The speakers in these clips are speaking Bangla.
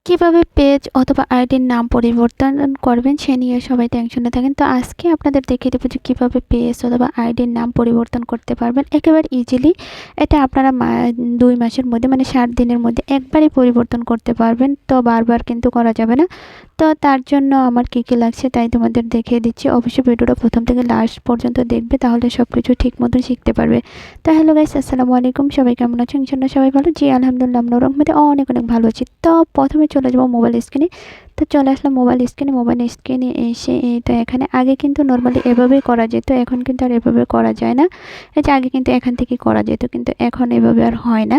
কিভাবে পেজ অথবা আইডির নাম পরিবর্তন করবেন সে নিয়ে সবাই টেনশনে থাকেন। তো আজকে আপনাদের দেখিয়ে দেবো যে কীভাবে পেজ অথবা আইডির নাম পরিবর্তন করতে পারবেন একেবারে ইজিলি। এটা আপনারা 2 মাসের মধ্যে মানে 60 দিনের মধ্যে একবারই পরিবর্তন করতে পারবেন। তো বারবার কিন্তু করা যাবে না। তো তার জন্য আমার কী কী লাগছে তাই তোমাদের দেখিয়ে দিচ্ছি। অবশ্যই ভিডিওটা প্রথম থেকে লাস্ট পর্যন্ত দেখবে, তাহলে সব কিছু ঠিক মতন শিখতে পারবে। তো হ্যালো গাইস, আসসালামু আলাইকুম। সবাই কেমন আছেন? ইনশাআল্লাহ সবাই ভালো। জি আলহামদুলিল্লাহ, আমরা রহমতে অনেক অনেক ভালো আছি। তো প্রথমে চলে যাবো মোবাইল স্ক্রিনে। তো চলে আসলাম মোবাইল স্ক্রিনে এসে তো এখানে আগে কিন্তু নর্মালি এভাবেই করা যেত, এখন কিন্তু আর এভাবে করা যায় না। এই যে আগে কিন্তু এখান থেকে করা যেত, কিন্তু এখন এভাবে আর হয় না।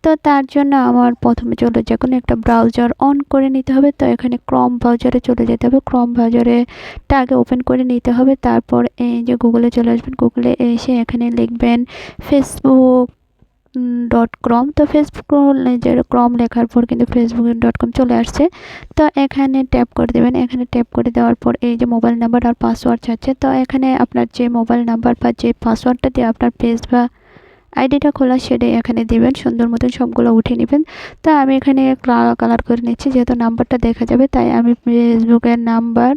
তো তার জন্য আমার প্রথমে চলে যে কোনো একটা ব্রাউজার অন করে নিতে হবে। তো এখানে ক্রোম ব্রাউজারে চলে যেতে হবে। ক্রোম ব্রাউজারেটা আগে ওপেন করে নিতে হবে। তারপর এই যে গুগলে চলে আসবেন। গুগলে এসে এখানে লিখবেন facebook.com। তো ফেসবুক যে ক্রম লেখার পর কিন্তু facebook.com চলে আসছে। তো এখানে ট্যাপ করে দেবেন। এখানে ট্যাপ করে দেওয়ার পর এই যে মোবাইল নাম্বার আর পাসওয়ার্ড চাচ্ছে। তো এখানে আপনার যে মোবাইল নাম্বার বা যে পাসওয়ার্ডটা দিয়ে আপনার পেজ বা আইডিটা খোলা সেটাই এখানে দিবেন। সুন্দর মতন সবগুলো উঠিয়ে নেবেন। তো আমি এখানে কালার করে নিচ্ছি, যেহেতু নাম্বারটা দেখা যাবে তাই আমি ফেসবুকের নাম্বার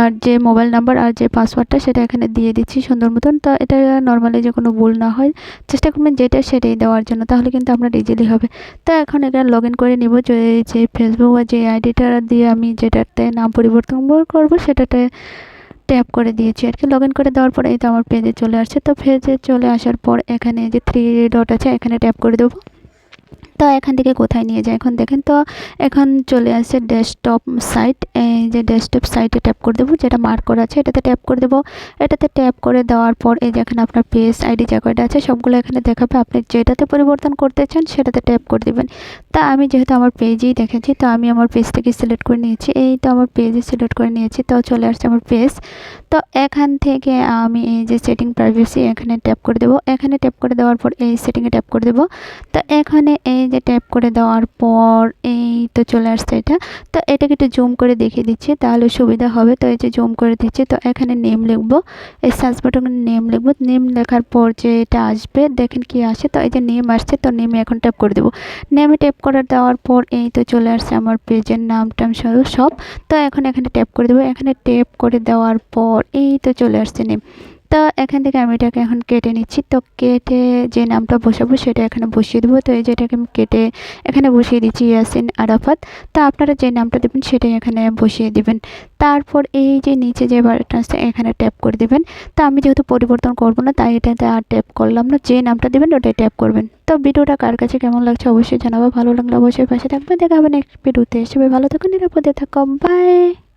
আর যে মোবাইল নাম্বার আর যে পাসওয়ার্ডটা সেটা এখানে দিয়ে দিচ্ছি সুন্দর মতন। তো এটা নর্মালি যে কোনো ভুল না হয় চেষ্টা করবেন যেটা সেটাই দেওয়ার জন্য, তাহলে কিন্তু আপনার ইজিলি হবে। তো এখন এখানে লগ ইন করে নিব। যে ফেসবুক বা যে আইডিটা দিয়ে আমি যেটাতে নাম পরিবর্তন করবো সেটাতে ট্যাপ করে দিয়েছি আর কি। লগ ইন করে দেওয়ার পর এই তো আমার পেজে চলে আসছে। তো পেজে চলে আসার পর এখানে যে 3 ডট আছে এখানে ট্যাপ করে দেবো। তো এখান থেকে কোথায় নিয়ে যায় এখন দেখেন। তো এখন চলে আসছে ডেস্কটপ সাইট। এই যে ডেস্কটপ সাইটে ট্যাপ করে দেবো, যেটা মার্ক করা আছে এটাতে ট্যাপ করে দেবো। এটাতে ট্যাপ করে দেওয়ার পর এই যে এখানে আপনার পেজ আইডি যা কয়টা আছে সবগুলো এখানে দেখাবে। আপনি যেটাতে পরিবর্তন করতে চান সেটাতে ট্যাপ করে দেবেন। তা আমি যেহেতু আমার পেজেই দেখেছি তো আমি আমার পেজ থেকে সিলেক্ট করে নিয়েছি। এই তো আমার পেজে সিলেক্ট করে নিয়েছি। তো চলে আসছে আমার পেজ। তো এখান থেকে আমি এই যে সেটিং প্রাইভেসি এখানে ট্যাপ করে দেবো। এখানে ট্যাপ করে দেওয়ার পর এই সেটিংয়ে ট্যাপ করে দেবো। তো এখানে এই যে ট্যাপ করে দেওয়ার পর এই তো চলে আসছে এটা। তো এটাকে একটু জুম করে দেখিয়ে দিচ্ছি তাহলে সুবিধা হবে। তো এই যে জুম করে দিচ্ছি। তো এখানে নেম লিখবো, এই সার্চ বাটনে নেম লিখবো। নেম লেখার পর যে এটা আসবে দেখেন কি আসে। তো এই যে নেম আসছে, তো নেমে এখন ট্যাপ করে দেবো। নেমে ট্যাপ করে দেওয়ার পর এই তো চলে আসছে আমার পেজের নামটা সব। তো এখন এখানে ট্যাপ করে দেবো। এখানে ট্যাপ করে দেওয়ার পর এই তো চলে আসছে নেম। তো এখান থেকে আমি এটাকে এখন কেটে নিচ্ছি। তো কেটে যে নামটা বসাবো সেটা এখানে বসিয়ে দেবো। তো এই যে এটাকে আমি কেটে এখানে বসিয়ে দিচ্ছি ইয়াসিন আরাফাত। তো আপনারা যে নামটা দেবেন সেটাই এখানে বসিয়ে দিবেন। তারপর এই যে নিচে যে বাটন আছে এখানে ট্যাপ করে দেবেন। তো আমি যেহেতু পরিবর্তন করবো না তাই এটাতে আর ট্যাপ করলাম না, যে নামটা দেবেন ওটাই ট্যাপ করবেন। তো ভিডিওটা কার কাছে কেমন লাগছে অবশ্যই জানাবো। ভালো লাগলে অবশ্যই পাশে থাকবে। দেখা হবে নেক্সট ভিডিওতে। সবাই ভালো থাকুন, নিরাপদে থাকো, বাই।